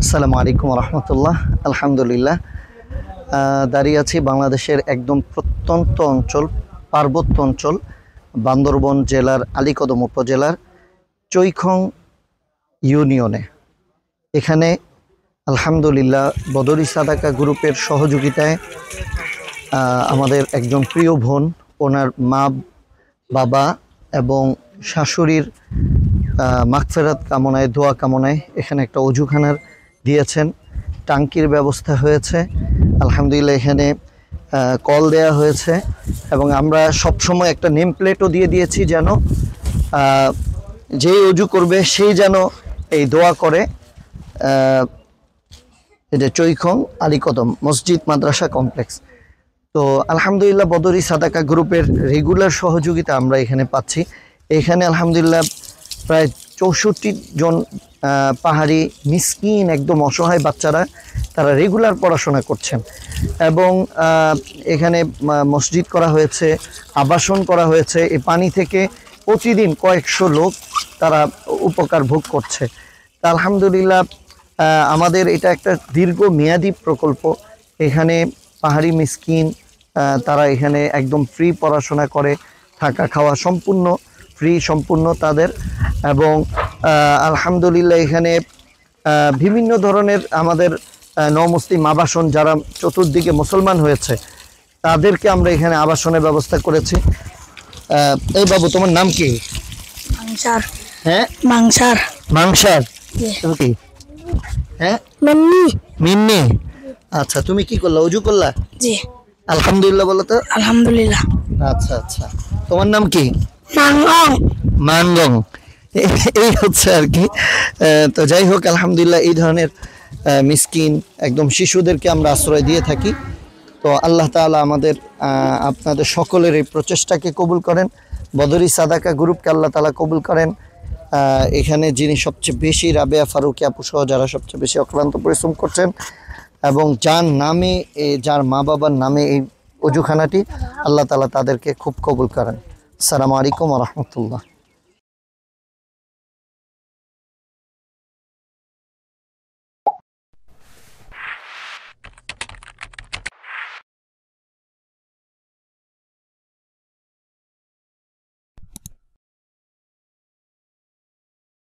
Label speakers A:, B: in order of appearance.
A: আসসালামু আলাইকুম রহমতুল্লাহ। আলহামদুলিল্লাহ, দাঁড়িয়ে আছি বাংলাদেশের একদম প্রত্যন্ত অঞ্চল, পার্বত্য অঞ্চল, বান্দরবন জেলার আলীকদম উপজেলার চৈখং ইউনিয়নে। এখানে আলহামদুলিল্লাহ বদরি সাদাকা গ্রুপের সহযোগিতায় আমাদের একজন প্রিয় বোন, ওনার মা বাবা এবং শাশুড়ির মাগফিরাত কামনায়, দোয়া কামনায় এখানে একটা অজুখানার দিয়েছেন, টাঙ্কির ব্যবস্থা হয়েছে আলহামদুলিল্লাহ। এখানে কল দেয়া হয়েছে এবং আমরা সবসময় একটা নেম প্লেটও দিয়ে দিয়েছি, যেন যেই অজু করবে সেই যেন এই দোয়া করে। এটা চৈখং আলীকদম মসজিদ মাদ্রাসা কমপ্লেক্স। তো আলহামদুলিল্লাহ বদরি সাদাকা গ্রুপের রেগুলার সহযোগিতা আমরা এখানে পাচ্ছি। এখানে আলহামদুলিল্লাহ প্রায় 64 জন পাহাড়ি মিসকিন, একদম অসহায় বাচ্চারা, তারা রেগুলার পড়াশোনা করছেন এবং এখানে মসজিদ করা হয়েছে, আবাসন করা হয়েছে। এই পানি থেকে প্রতিদিন কয়েকশো লোক তারা উপকার ভোগ করছে। তা আলহামদুলিল্লাহ আমাদের এটা একটা দীর্ঘমেয়াদী প্রকল্প। এখানে পাহাড়ি মিসকিন তারা এখানে একদম ফ্রি পড়াশোনা করে, থাকা খাওয়া সম্পূর্ণ ফ্রি, সম্পূর্ণ তাদের। এবং আলহামদুলিল্লাহ এখানে বিভিন্ন ধরনের আমাদের নমুসলিম আবাসন, যারা চতুর্দিকে মুসলমান হয়েছে তাদেরকে আমরা এখানে আবাসনের ব্যবস্থা করেছি। এই বাবু, তোমার নাম কি?
B: মাংসার।
A: হ্যাঁ,
B: মাংসার।
A: মাংসার। তুমি কি? হ্যাঁ,
B: মিন্নি।
A: মিন্নি। আচ্ছা, তুমি কি করলা? অজু করলা?
B: জি।
A: আলহামদুলিল্লাহ বলো তো।
B: আলহামদুলিল্লাহ।
A: আচ্ছা আচ্ছা, তোমার নাম কি?
B: মাংগং।
A: মানগং। এই হচ্ছে আর কি। তো যাই হোক, আলহামদুলিল্লাহ এই ধরনের মিসকিন একদম শিশুদেরকে আমরা আশ্রয় দিয়ে থাকি। তো আল্লাহ তাআলা আমাদের আপনাদের সকলের এই প্রচেষ্টাকে কবুল করেন, বদরি সাদাকা গ্রুপকে আল্লাহ তাআলা কবুল করেন। এখানে যিনি সবচেয়ে বেশি, রাবেয়া ফারুকি আপু সহ যারা সবচেয়ে বেশি অক্লান্ত পরিশ্রম করছেন এবং যার নামে, যার মা বাবার নামে এই অজুখানাটি, আল্লাহ তাআলা তাদেরকে খুব কবুল করেন। আসসালামু আলাইকুম ওয়া রাহমাতুল্লাহ।